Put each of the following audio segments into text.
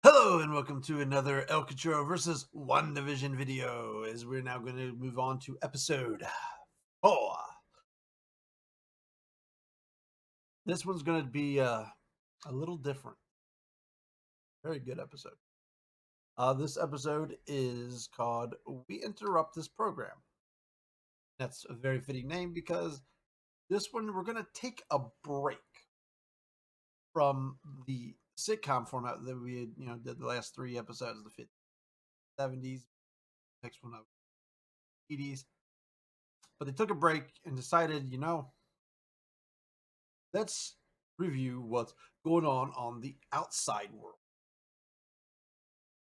Hello and welcome to another El Cachorro versus Wandavision video, as we're now going to move on to episode 4. This one's going to be a little different. Very good episode. This episode is called We Interrupt This Program. That's a very fitting name because this one we're going to take a break from the sitcom format that we had, did the last 3 episodes of the 50s, 70s, next one of 80s. But they took a break and decided, let's review what's going on the outside world.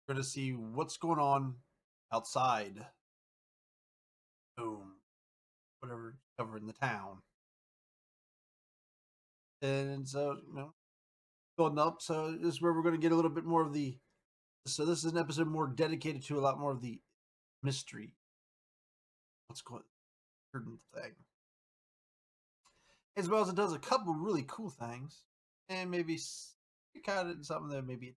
We're going to see what's going on outside. Boom. Whatever covering the town. And so, building up. So this is where we're going to get a little bit more of the. So this is an episode more dedicated to a lot more of the mystery. What's going on thing. As well as it does a couple really cool things. And maybe kind of something that maybe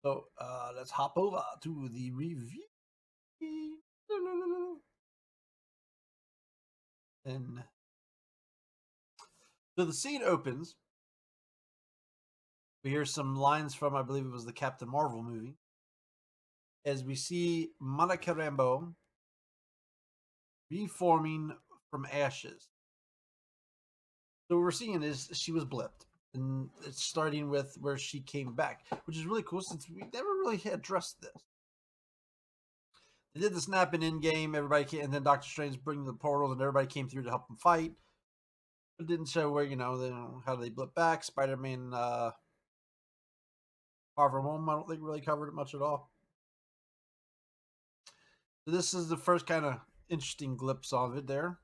So let's hop over to the review. And so the scene opens. We hear some lines from, I believe it was the Captain Marvel movie, as we see Monica Rambeau reforming from ashes. So what we're seeing is she was blipped. And it's starting with where she came back, which is really cool since we never really addressed this. They did the snapping in game, everybody came, and then Doctor Strange bringing the portals, and everybody came through to help them fight. It didn't show where, how they blip back. Spider-Man Far From Home, I don't think really covered it much at all. So this is the first kind of interesting glimpse of it there.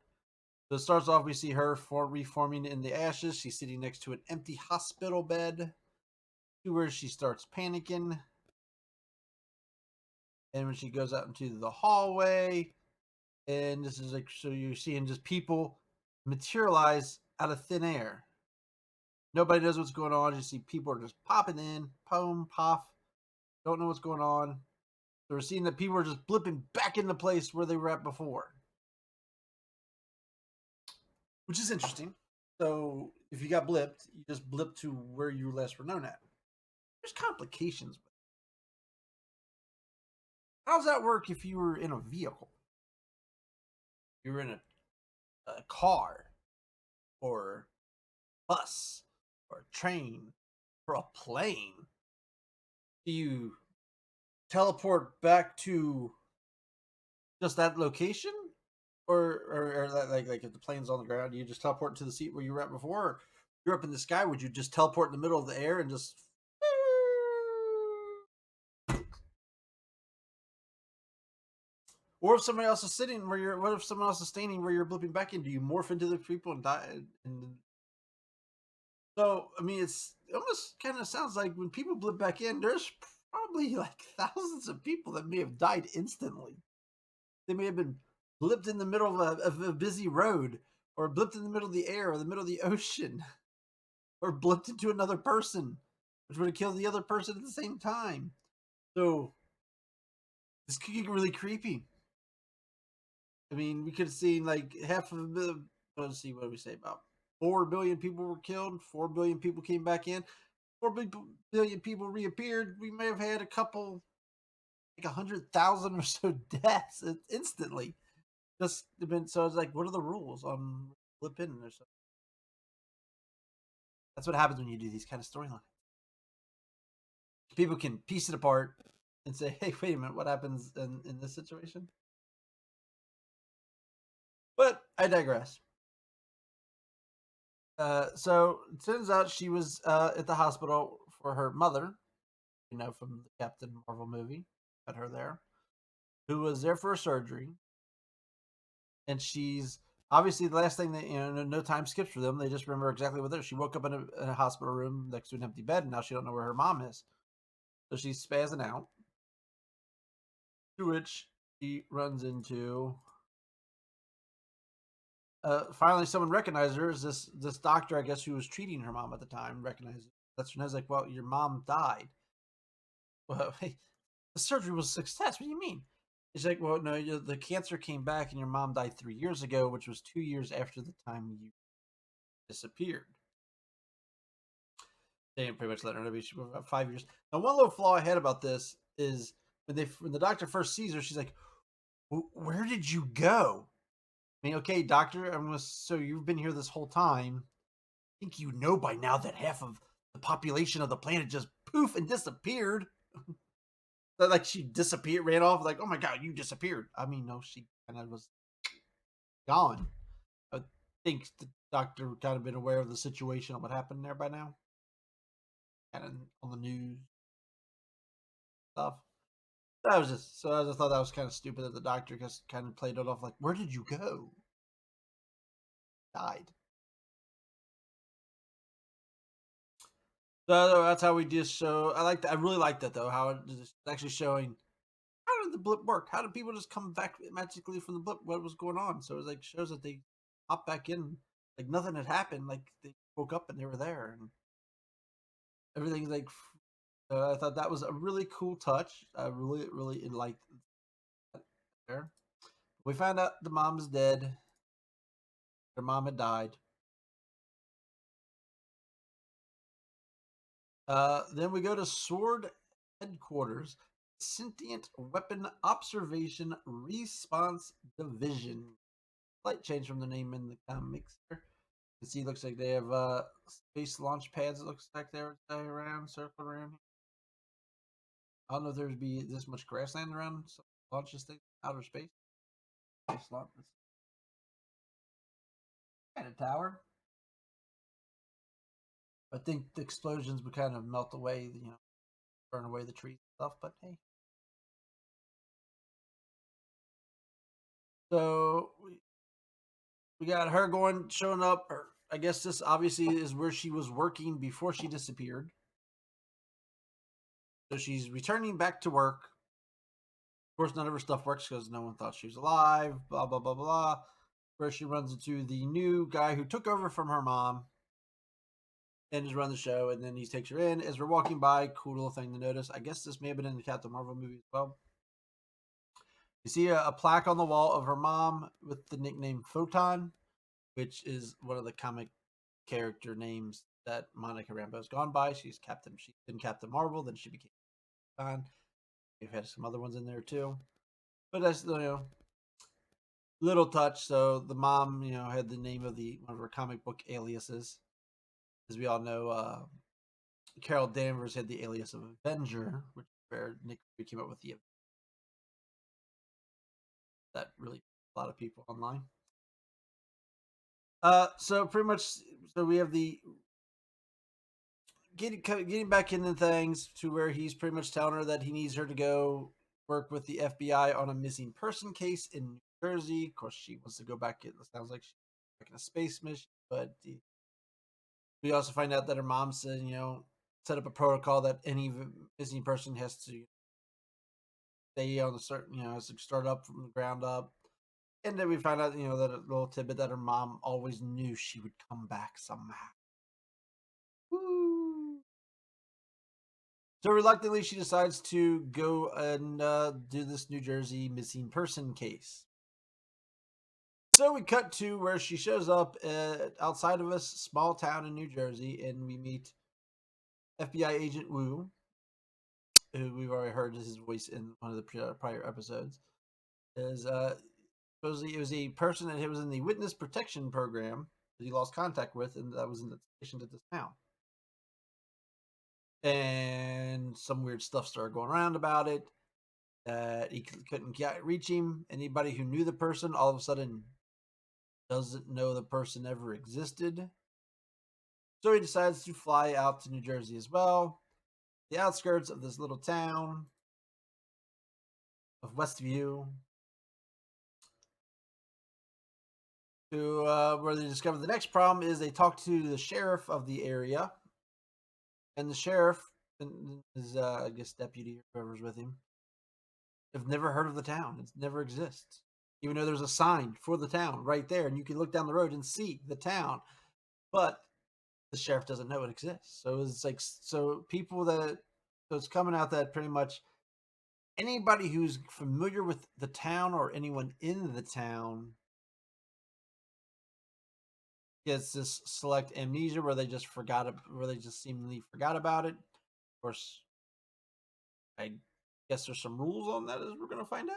So it starts off, we see her reforming in the ashes. She's sitting next to an empty hospital bed, to where she starts panicking. And when she goes out into the hallway, and this is like, so you're seeing just people materialize out of thin air. Nobody knows what's going on. You see people are just popping in, boom, pop. Don't know what's going on. So we're seeing that people are just blipping back into place where they were at before, which is interesting. So if you got blipped, you just blip to where you last were known at. There's complications with it. How does that work if you were in a vehicle? You were in a car or bus or a train or a plane. Do you teleport back to just that location? Or like if the plane's on the ground, do you just teleport to the seat where you were at before? Or you're up in the sky, would you just teleport in the middle of the air and just... Or if somebody else is sitting where you're... What if someone else is standing where you're blipping back in? Do you morph into the people and die? So, I mean, it almost kind of sounds like when people blip back in, there's probably like thousands of people that may have died instantly. They may have been blipped in the middle of a busy road, or blipped in the middle of the air, or the middle of the ocean, or blipped into another person, which would have killed the other person at the same time. So this could get really creepy. I mean, we could have seen like half of the... Let's see, what do we say? About 4 billion people were killed. 4 billion people came back in. 4 billion people reappeared. We may have had a couple, like 100,000 or so deaths instantly. Just been, so it's like, what are the rules on flip in or something? That's what happens when you do these kind of storylines. People can piece it apart and say, "Hey, wait a minute, what happens in this situation?" But I digress. So it turns out she was at the hospital for her mother, from the Captain Marvel movie. Got her there, who was there for a surgery, and she's obviously the last thing that no time skips for them. They just remember exactly what they're. She woke up in a hospital room next to an empty bed, and now she don't know where her mom is. So she's spazzing out. To which she runs into. Finally, someone recognizes her as this doctor, I guess, who was treating her mom at the time. Recognizes. That's when I was like, "Well, your mom died." Well, hey, the surgery was a success. What do you mean? He's like, well, no, the cancer came back and your mom died 3 years ago, which was 2 years after the time you disappeared. They pretty much let her know she was about 5 years. Now, one little flaw I had about this is when the doctor first sees her, she's like, "Where did you go?" I mean, okay, doctor, so you've been here this whole time. I think you know by now that half of the population of the planet just poof and disappeared. Like she disappeared, ran off. Like, oh my god, you disappeared. I mean, no, she kind of was gone. I think the doctor would kind of been aware of the situation and what happened there by now, kind of on the news stuff. That was just so I just thought that was kind of stupid that the doctor just kind of played it off like, "Where did you go?" Died. So that's how we just show. I like that. I really like that though. How it's actually showing how did the blip work? How did people just come back magically from the blip? What was going on? So it was like shows that they popped back in like nothing had happened. Like they woke up and they were there and everything's like. I thought that was a really cool touch. I really liked that there. We found out the mom's dead. Her mom had died. Then we go to Sword Headquarters, Sentient Weapon Observation Response Division. Slight change from the name in the comics. You can see, looks like they have space launch pads. It looks like they're around, circled around. I don't know if there'd be this much grassland around. So launch this thing outer space. Space launch. Kind of tower. I think the explosions would kind of melt away, burn away the trees and stuff. But hey, so we got her showing up. Or I guess this obviously is where she was working before she disappeared. So she's returning back to work. Of course, none of her stuff works because no one thought she was alive. Blah blah blah blah. Where she runs into the new guy who took over from her mom and just run the show, and then he takes her in. As we're walking by, cool little thing to notice. I guess this may have been in the Captain Marvel movie as well. You see a plaque on the wall of her mom with the nickname Photon, which is one of the comic character names that Monica Rambeau's gone by. She's been Captain Marvel, then she became Photon. We've had some other ones in there too, but that's little touch. So the mom, had the name of one of her comic book aliases, as we all know. Carol Danvers had the alias of Avenger, which is where Nick came up with that really a lot of people online. So pretty much, so we have the getting back into things to where he's pretty much telling her that he needs her to go work with the FBI on a missing person case in New Jersey. Of course, she wants to go back. It sounds like she's back in a space mission, but we also find out that her mom said, set up a protocol that any missing person has to stay on a certain, has to start up from the ground up. And then we find out, that a little tidbit that her mom always knew she would come back somehow. Woo. So reluctantly, she decides to go and do this New Jersey missing person case. So we cut to where she shows up outside of a small town in New Jersey, and we meet FBI agent Wu, who we've already heard his voice in one of the prior episodes. Is supposedly it was a person that was in the witness protection program that he lost contact with, and that was stationed at this town. And some weird stuff started going around about it. that he couldn't reach him. Anybody who knew the person all of a sudden doesn't know the person ever existed. So he decides to fly out to New Jersey as well, the outskirts of this little town of Westview, to where they discover the next problem is they talk to the sheriff of the area, and the sheriff and his, I guess, deputy or whoever's with him have never heard of the town. It never exists, even though there's a sign for the town right there, and you can look down the road and see the town. But the sheriff doesn't know it exists. So it's like, so people that, so it's coming out that pretty much anybody who's familiar with the town or anyone in the town gets this select amnesia where they just forgot it, where they just seemingly forgot about it. Of course, I guess there's some rules on that as we're going to find out.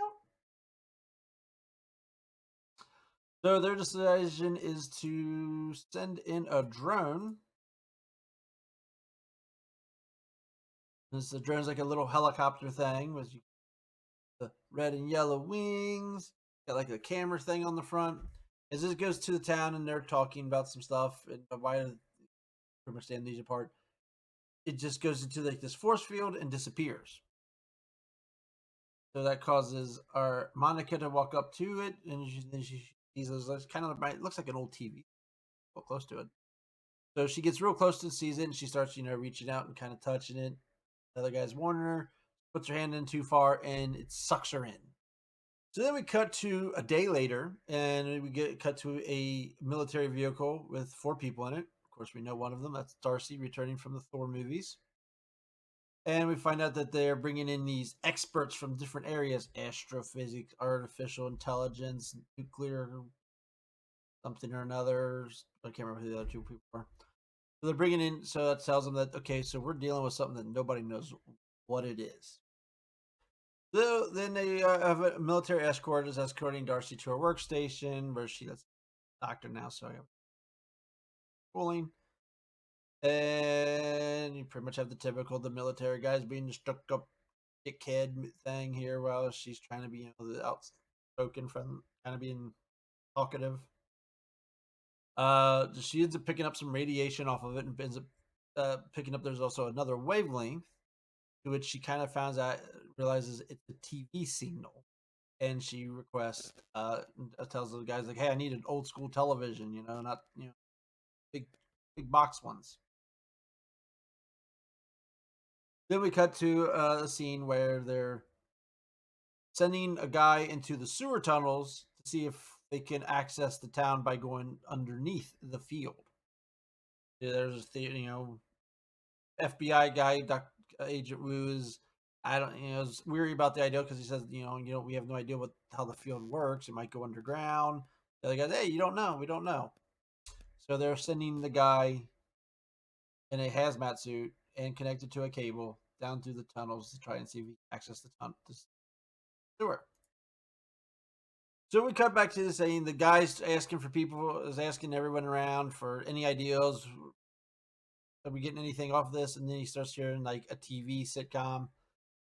So their decision is to send in a drone. This the drone's like a little helicopter thing with the red and yellow wings, got like a camera thing on the front. As this goes to the town and they're talking about some stuff and why pretty much the amnesia part, it just goes into like this force field and disappears. So that causes our Monica to walk up to it, and she sees those kind of, it looks like an old TV, close to it. So she gets real close to sees it, and she starts, reaching out and kind of touching it. The other guy's warning her, puts her hand in too far, and it sucks her in. So then we cut to a day later, and we get cut to a military vehicle with 4 people in it. Of course, we know one of them. That's Darcy, returning from the Thor movies. And we find out that they're bringing in these experts from different areas: astrophysics, artificial intelligence, nuclear something or another. I can't remember who the other 2 people are. So they're bringing in, so that tells them that, okay, so we're dealing with something that nobody knows what it is. So then they have a military escort is escorting Darcy to her workstation where that's a doctor now, so I have schooling. And you pretty much have the military guys being stuck up dickhead thing here while she's trying to be, the outspoken from kind of being talkative. She ends up picking up some radiation off of it and ends up picking up. There's also another wavelength, to which she kind of realizes it's a TV signal, and she requests, tells the guys like, "Hey, I need an old school television, not big box ones." Then we cut to a scene where they're sending a guy into the sewer tunnels to see if they can access the town by going underneath the field. There's FBI guy, Agent Wu is, I don't, is weary about the idea because he says, we have no idea how the field works. It might go underground. The other guy, hey, you don't know. We don't know. So they're sending the guy in a hazmat suit and connected to a cable down through the tunnels to try and see if he can access the sewer. So we cut back to saying the guy's asking for people, is asking everyone around for any ideas. Are we getting anything off this? And then he starts hearing like a TV sitcom,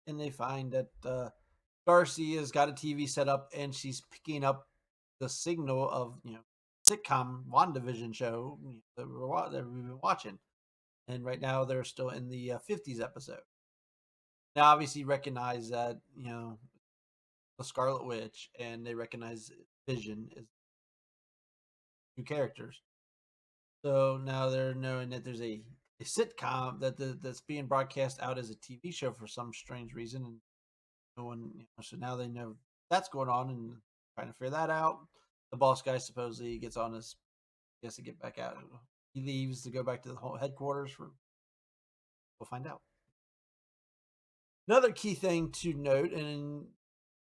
and they find that Darcy has got a TV set up, and she's picking up the signal of sitcom Wandavision show that we've been watching, and right now they're still in the 50s episode. Now, obviously, recognize that the Scarlet Witch, and they recognize Vision as 2 characters. So now they're knowing that there's a sitcom that's being broadcast out as a TV show for some strange reason, and no one. So now they know that's going on and trying to figure that out. The boss guy supposedly gets on his, I guess, to get back out. He leaves to go back to the whole headquarters for. We'll find out. Another key thing to note, and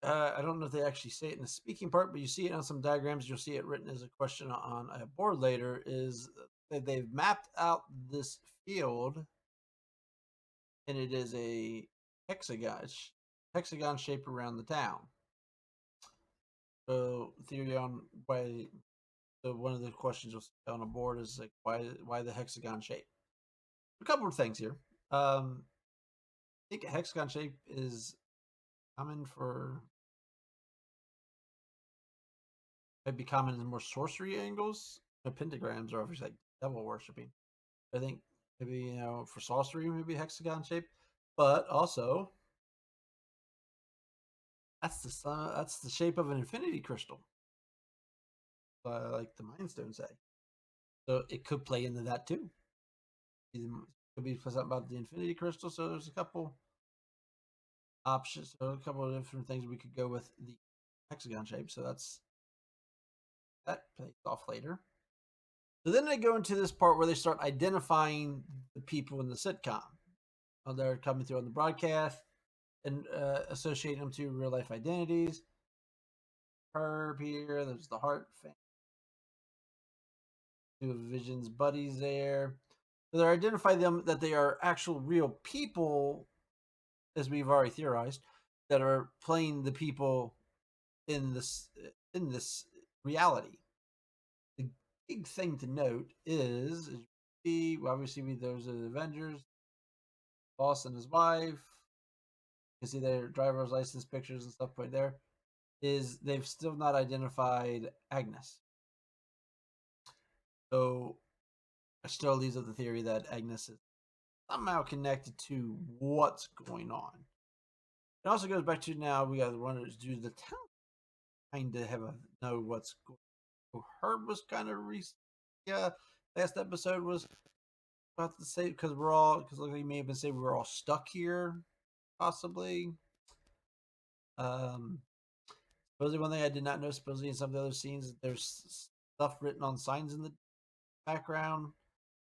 I don't know if they actually say it in the speaking part, but you see it on some diagrams. You'll see it written as a question on a board later. Is that they've mapped out this field, and it is a hexagon shape around the town. So theory on why. So one of the questions on a board is like why the hexagon shape. A couple of things here. I think a hexagon shape is Common for maybe common in more sorcery angles. The pentagrams are obviously like devil worshipping. I think maybe for sorcery maybe hexagon shape, but also that's the shape of an infinity crystal, like the Mind Stone say. So it could play into that too. It could be something about the infinity crystal. So there's a couple options, so a couple of different things we could go with the hexagon shape. So that plays off later. So then they go into this part where they start identifying the people in the sitcom. They're coming through on the broadcast and associating them to real life identities. Herb here, there's the Heart fan, two of Vision's buddies there. So they're identifying them that they are actual real people, as we've already theorized, that are playing the people in this reality. The big thing to note is obviously there's the Avengers, boss and his wife. You can see their driver's license pictures and stuff right there. Is they've still not identified Agnes. So I still leaves up the theory that Agnes is somehow connected to what's going on. It also goes back to now we got the runners do the town kind of have a know what's going on. Herb was kind of yeah. Last episode was about to say because like you may have been saying we were all stuck here, possibly. Um, supposedly one thing I did not know. Supposedly in some of the other scenes, there's stuff written on signs in the background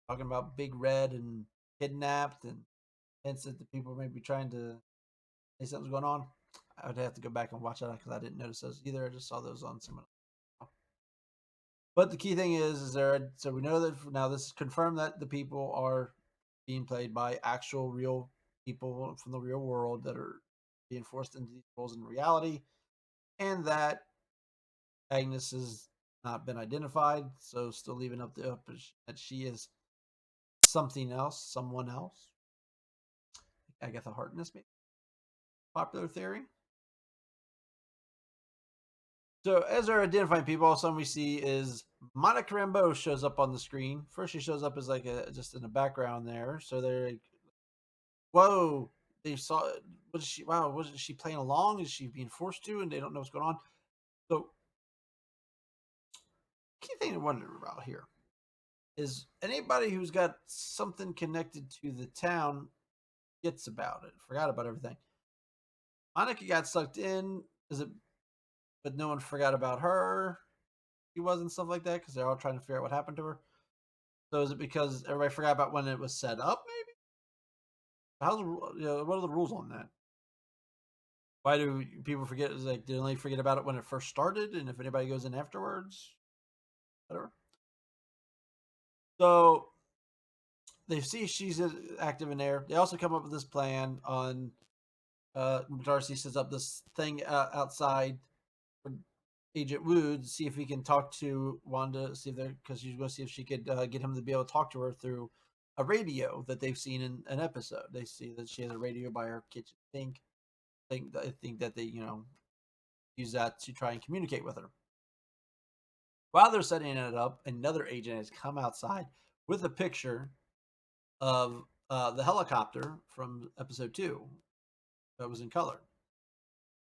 talking about Big Red and kidnapped and hints that the people may be trying to say something's going on. I would have to go back and watch that because I didn't notice those either. I just saw those on someone. But the key thing is there. So we know that now this is confirmed that the people are being played by actual real people from the real world that are being forced into these roles in reality, and that Agnes has not been identified. So still leaving up the that she is something else, someone else. Agatha Harkness, maybe popular theory. So as they're identifying people, all of a sudden we see is Monica Rambeau shows up on the screen. First, she shows up as like just in the background there. So they're like, "Whoa!" They saw. Was she? Wow! Wasn't she playing along? Is she being forced to? And they don't know what's going on. So, key thing to wonder about here is anybody who's got something connected to the town gets about it. Forgot about everything. Monica got sucked in. Is it? But no one forgot about her. She was and stuff like that because they're all trying to figure out what happened to her. So is it because everybody forgot about when it was set up? Maybe. How's what are the rules on that? Why do people forget? Is like, do they only forget about it when it first started, and if anybody goes in afterwards, whatever. So they see she's active in there. They also come up with this plan on. Darcy sets up this thing outside for Agent Wood, see if he can talk to Wanda, see if they're because she's going to see if she could get him to be able to talk to her through a radio that they've seen in an episode. They see that she has a radio by her kitchen sink. I think that they use that to try and communicate with her. While they're setting it up, another agent has come outside with a picture of the helicopter from episode 2 that was in color,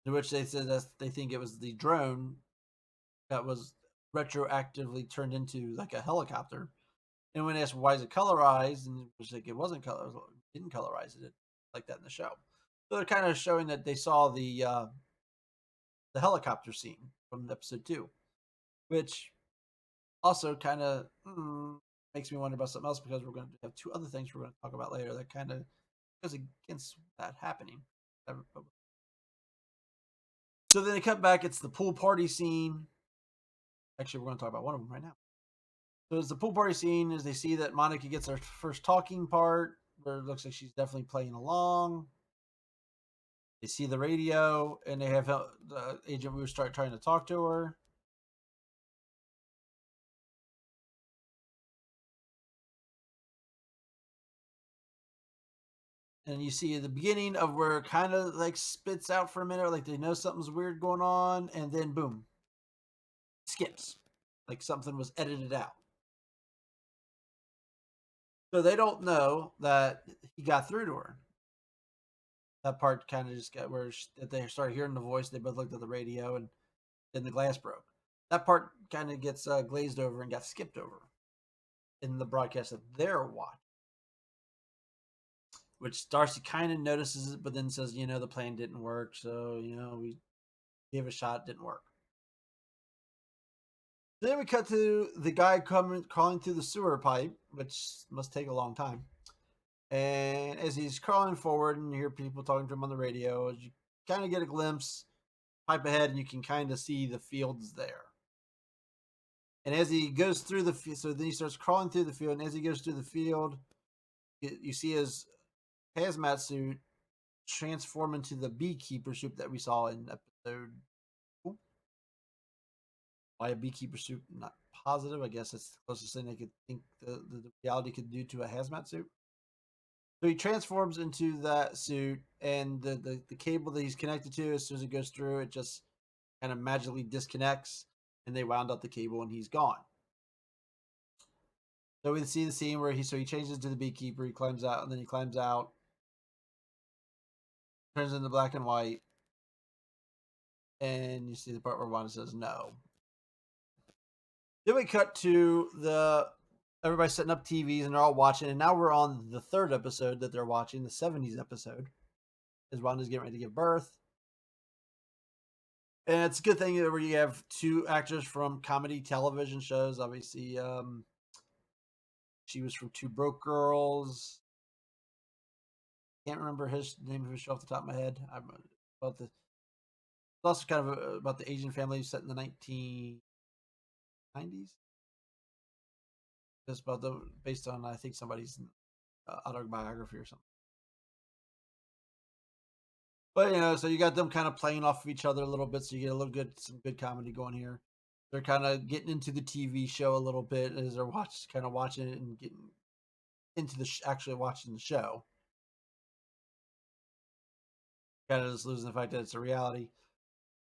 in which they said that they think it was the drone that was retroactively turned into like a helicopter. And when asked why is it colorized, and it was like it wasn't color, didn't colorize it like that in the show. So they're kind of showing that they saw the helicopter scene from episode 2, which also kind of makes me wonder about something else because we're going to have two other things we're going to talk about later that kind of goes against that happening. So then they cut back. It's the pool party scene. Actually, we're going to talk about one of them right now. So it's the pool party scene as they see that Monica gets her first talking part where it looks like she's definitely playing along. They see the radio and they have the Agent Wu start trying to talk to her. And you see at the beginning of where it kind of like spits out for a minute, like they know something's weird going on, and then boom, skips, like something was edited out. So they don't know that he got through to her. That part kind of just got where they started hearing the voice. They both looked at the radio, and then the glass broke. That part kind of gets glazed over and got skipped over in the broadcast that they're watching. Which Darcy kind of notices it, but then says, the plan didn't work, so we gave a shot, didn't work. Then we cut to the guy crawling through the sewer pipe, which must take a long time. And as he's crawling forward, and you hear people talking to him on the radio, you kind of get a glimpse, pipe ahead, and you can kind of see the fields there. And as he goes through so then he starts crawling through the field, and as he goes through the field, you see his hazmat suit transform into the beekeeper suit that we saw in episode. Why a beekeeper suit? Not positive. I guess that's the closest thing they could think the reality could do to a hazmat suit. So he transforms into that suit, and the cable that he's connected to, as soon as it goes through, it just kind of magically disconnects, and they wound up the cable, and he's gone. So we see the scene where he changes to the beekeeper, he climbs out, and then he climbs out, turns into black and white, and you see the part where Wanda says no. Then we cut to everybody setting up TVs and they're all watching, and now we're on the third episode that they're watching, the 70s episode, as Wanda's getting ready to give birth. And it's a good thing where you have two actors from comedy television shows. Obviously, she was from Two Broke Girls. Can't remember his name of his show off the top of my head. It's also kind of about the Asian family set in the 1990s. Just based on, I think, somebody's autobiography or something. But so you got them kind of playing off of each other a little bit, so you get some good comedy going here. They're kind of getting into the TV show a little bit as they're watching it and getting into actually watching the show. Kind of just losing the fact that it's a reality,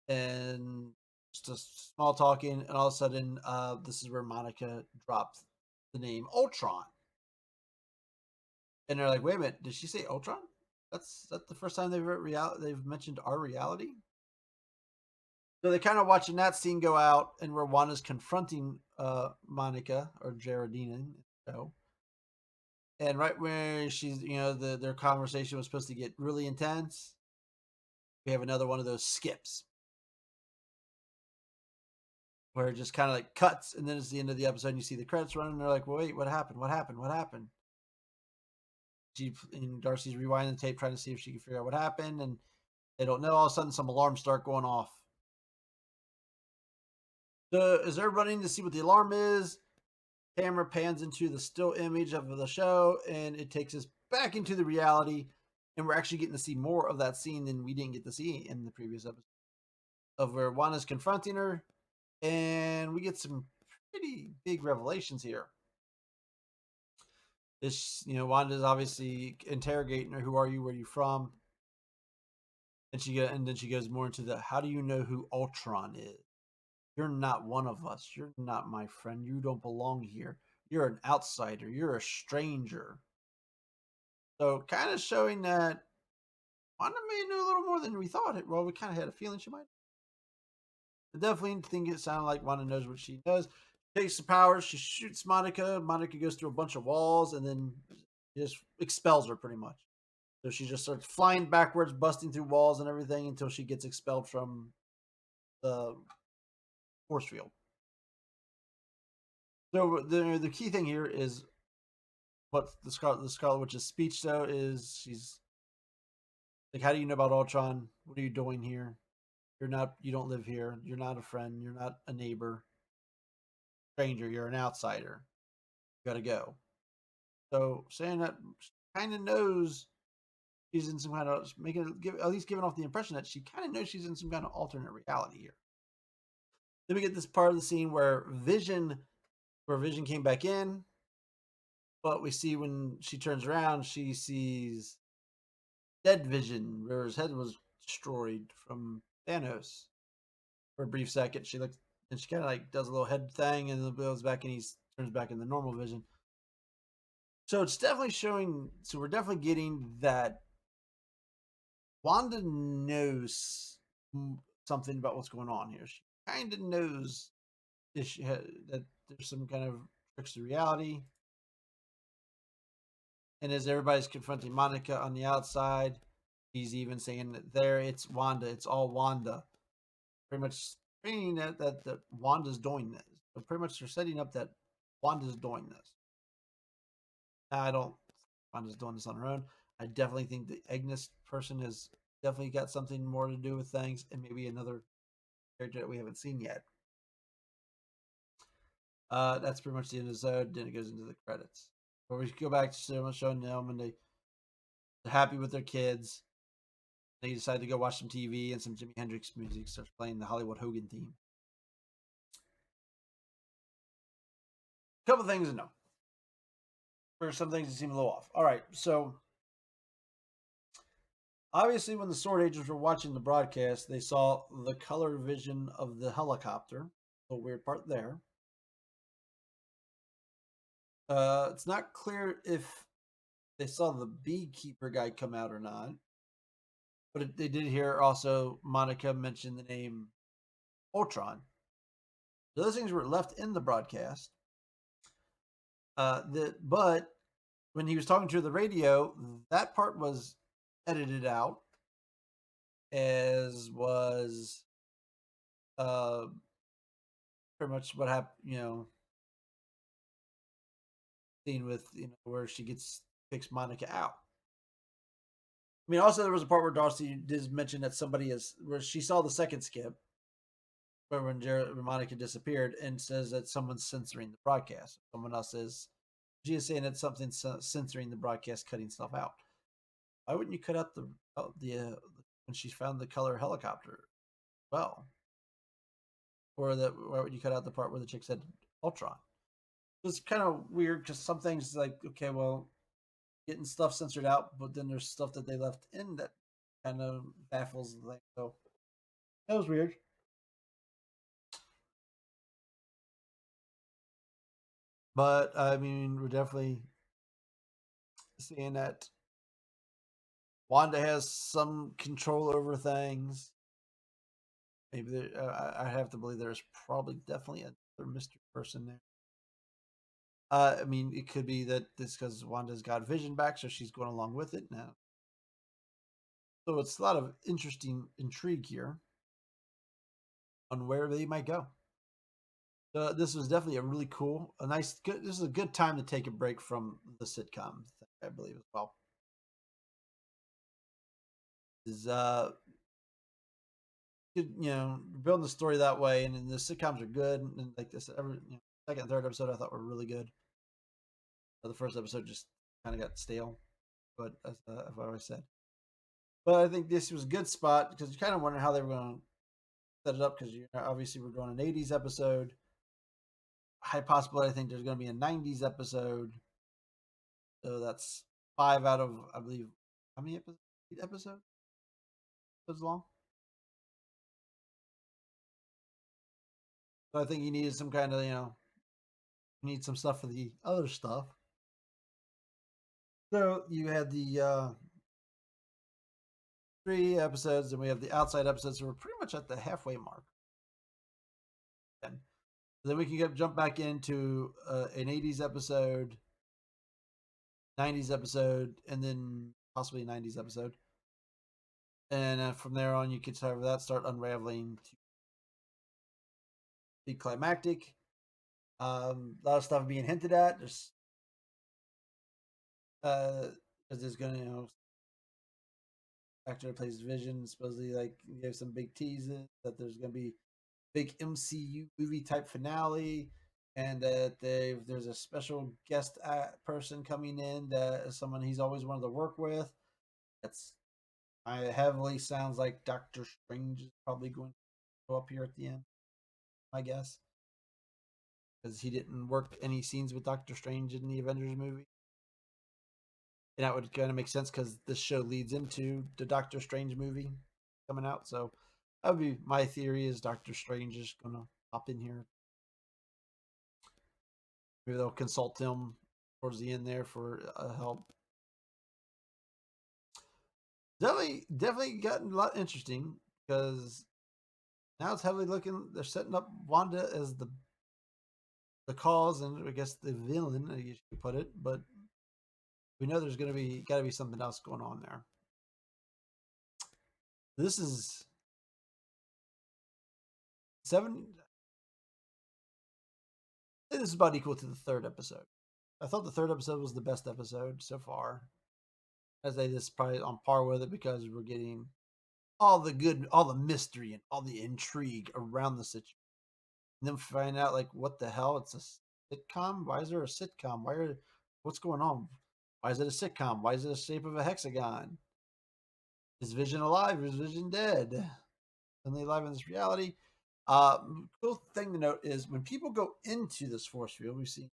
and just a small talking, and all of a sudden, this is where Monica dropped the name Ultron, and they're like, "Wait a minute, did she say Ultron? That's the first time they've mentioned our reality." So they're kind of watching that scene go out, and where Wanda's confronting Monica or Geraldine, so, and right where she's, their conversation was supposed to get really intense, we have another one of those skips where it just kind of like cuts, and then it's the end of the episode, and you see the credits running, and they're like, well, "Wait, what happened? What happened? What happened?" And Darcy's rewinding the tape, trying to see if she can figure out what happened, and they don't know. All of a sudden, some alarms start going off. So as they're running to see what the alarm is, camera pans into the still image of the show, and it takes us back into the reality, and we're actually getting to see more of that scene than we didn't get to see in the previous episode, of where Wanda's confronting her, and we get some pretty big revelations here. Wanda's obviously interrogating her. Who are you? Where are you from? And then she goes more into the, how do you know who Ultron is? You're not one of us. You're not my friend. You don't belong here. You're an outsider. You're a stranger. So kind of showing that Wanda may know a little more than we thought. Well, we kind of had a feeling she might. I definitely think it sounded like Wanda knows what she does. Takes the powers. She shoots Monica. Monica goes through a bunch of walls and then just expels her pretty much. So she just starts flying backwards, busting through walls and everything until she gets expelled from the force field. So the key thing here is what the Scarlet Witch's speech, though, is she's like, how do you know about Ultron? What are you doing here? You don't live here. You're not a friend. You're not a neighbor. Stranger. You're an outsider. You gotta go. So saying that she kind of knows she's in some kind of at least giving off the impression that she kind of knows she's in some kind of alternate reality here. Then we get this part of the scene where Vision came back in, but we see when she turns around, she sees Dead Vision, where his head was destroyed from Thanos. For a brief second, she looks and she kind of like does a little head thing, and then goes back, and he turns back into normal vision. So it's definitely showing. So we're definitely getting that Wanda knows something about what's going on here. She kind of knows that there's some kind of tricks to reality. And as everybody's confronting Monica on the outside, he's even saying that there it's Wanda, it's all Wanda. Pretty much saying that Wanda's doing this. So pretty much they're setting up that Wanda's doing this. Now, I don't Wanda's doing this on her own. I definitely think the Agnes person has definitely got something more to do with things, and maybe another character that we haven't seen yet. That's pretty much the end of the episode. Then it goes into the credits. Where we go back to showing them and they're happy with their kids. They decide to go watch some TV and some Jimi Hendrix music starts playing the Hollywood Hogan theme. Couple things to know. There's some things that seem a little off. All right, so obviously when the Sword Agents were watching the broadcast, they saw the color vision of the helicopter. A weird part there. It's not clear if they saw the beekeeper guy come out or not. But they did hear also Monica mention the name Ultron. So those things were left in the broadcast. But when he was talking to the radio, that part was edited out, as was uh, pretty much what happened. Scene with where she kicks Monica out. I mean, also there was a part where Darcy did mention that somebody is where she saw the second skip, where when Monica disappeared, and says that someone's censoring the broadcast. Someone else is. She is saying that something's censoring the broadcast, cutting stuff out. Why wouldn't you cut out when she found the color helicopter? Well, or that why would you cut out the part where the chick said Ultron? It's kind of weird because some things like okay, well, getting stuff censored out, but then there's stuff that they left in that kind of baffles the thing. So that was weird. But I mean, we're definitely seeing that Wanda has some control over things. Maybe I have to believe there's probably definitely another mystery person there. I mean, it could be that this because Wanda's got Vision back, so she's going along with it now. So it's a lot of interesting intrigue here on where they might go. This was definitely a really cool, a nice, good. This is a good time to take a break from the sitcom, I believe as well. Is building the story that way, and the sitcoms are good, and like this, every second, and third episode I thought were really good. The first episode just kind of got stale, but as I've always said. But I think this was a good spot because you kind of wonder how they were going to set it up because obviously we're doing an '80s episode. High possibility I think there's going to be a '90s episode. So that's 5 out of I believe how many episodes? 8 episodes? Episodes long. So I think you needed some kind of you need some stuff for the other stuff. So you had the 3 episodes, and we have the outside episodes. So we're pretty much at the halfway mark. And then we can jump back into an '80s episode, '90s episode, and then possibly a '90s episode. And from there on, you could start unraveling to be climactic. A lot of stuff being hinted at. There's going to actor that plays Vision supposedly like gave some big teases that there's going to be big MCU movie type finale, and that there's a special guest person coming in that is someone he's always wanted to work with. That's I heavily sounds like Doctor Strange is probably going to go up here at the end, I guess, because he didn't work any scenes with Doctor Strange in the Avengers movie. And that would kind of make sense because this show leads into the Doctor Strange movie coming out. So that would be my theory is Doctor Strange is going to hop in here. Maybe they'll consult him towards the end there for help. Definitely gotten a lot interesting because now it's heavily looking. They're setting up Wanda as the cause and I guess the villain, I guess you could put it. But we know there's got to be something else going on there. This is seven. This is about equal to the third episode. I thought the third episode was the best episode so far. I say this is probably on par with it because we're getting all the mystery and all the intrigue around the situation. And then find out like what the hell? It's a sitcom. Why is there a sitcom? What's going on? Why is it a sitcom? Why is it the shape of a hexagon? Is Vision alive? Is Vision dead? And they live in this reality. Cool thing to note is when people go into this force field, we've seen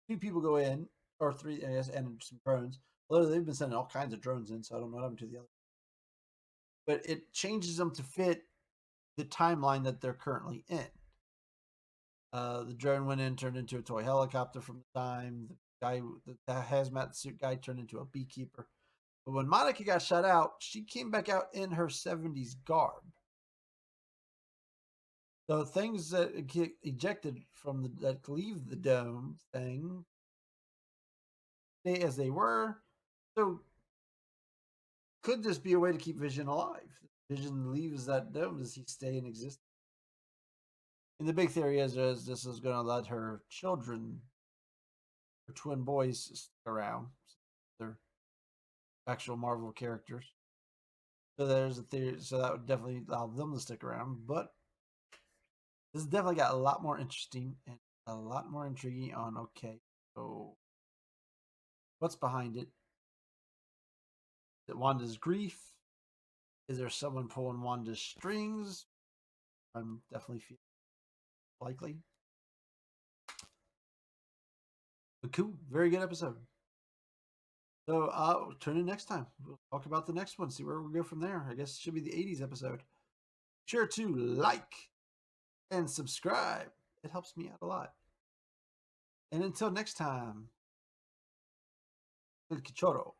two people go in, or three, I guess, and some drones. Although they've been sending all kinds of drones in, so I don't know what happened to the other. But it changes them to fit the timeline that they're currently in. The drone went in, turned into a toy helicopter from the time. The hazmat suit guy turned into a beekeeper. But when Monica got shot out, she came back out in her 70s garb. So things that get ejected from that leave the dome thing stay as they were. So could this be a way to keep Vision alive? Vision leaves that dome. Does he stay in existence? And the big theory is this is going to let her children, her twin boys, stick around. They're actual Marvel characters. So there's a theory. So that would definitely allow them to stick around. But this has definitely got a lot more interesting and a lot more intriguing on, okay, so what's behind it? Is it Wanda's grief? Is there someone pulling Wanda's strings? I'm definitely feeling likely. But cool. Very good episode. So tune in next time. We'll talk about the next one, see where we go from there. I guess it should be the 80s episode. Sure to like and subscribe. It helps me out a lot. And until next time, el Cachorro.